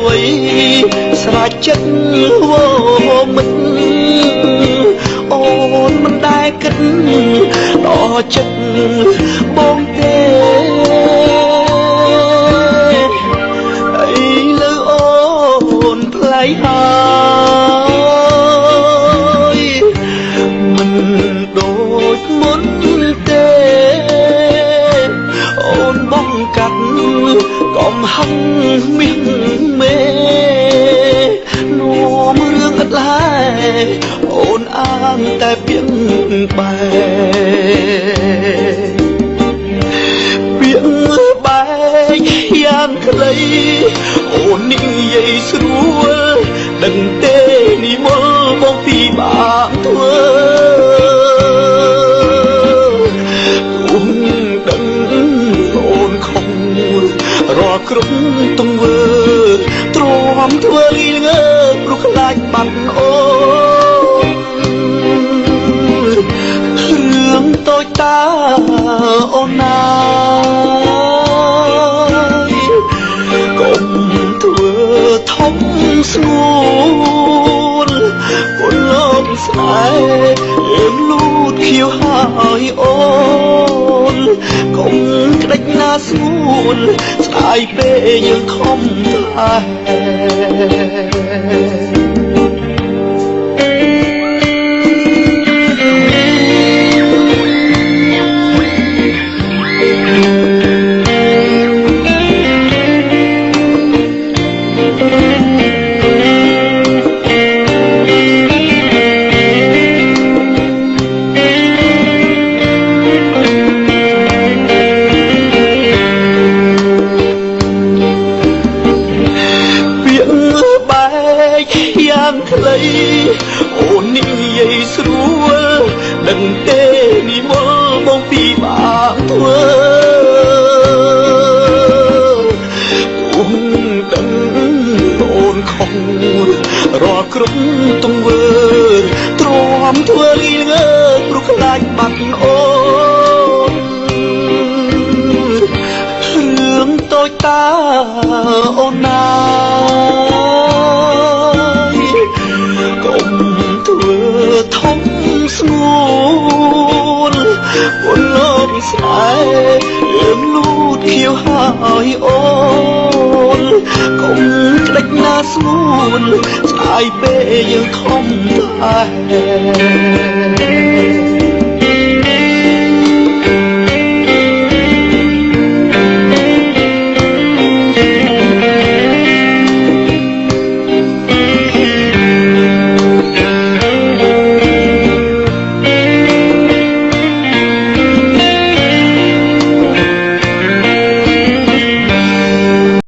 អ្វីស្រេចចិត្តវមិនអូនមិនដែលគិតដល់ចិត្តបងទេអីលើអូនផ្លៃហើយមិនដូចមុនទេអូនបងកាត់កំហឹងមាសមេនាំរឿងឥតឡើយអូនអាងតែពីងបែពីងបែកយ៉ាងខ្លីអូននិយាយស្រួលដឹងទេនិមលមកពីបាក់ធ្វើអូនដឹងអូនខំរាល់គ្រប់ទង្វើទ្រាំធ្វើលីងើព្រោះខ្លាចបាត់អូនរឿងតូចតាអូនណាកុំធ្វើធំស្នួលពលលោកស្នេហ៍លូតខៀវហើយអូនកុំក្តិចណាស្ងួនស្ដាយពេលយើងខំតែយ៉ាងខ្លីអូននិយាយស្រួលដឹងទេនិមលមកពីបាក់ធ្វើអូនដឹងអូនខំរាល់គ្រប់ទង្វើទ្រាំធ្វើលីងើព្រោះខ្លាចបាត់អូនរឿងតូចតាអូនណាធំស្ងួនពលលោកស្នេហ៍លូតខៀវហើយអូនកុំក្តិចណាស្ងួនស្ដាយពេលយើងខំតែ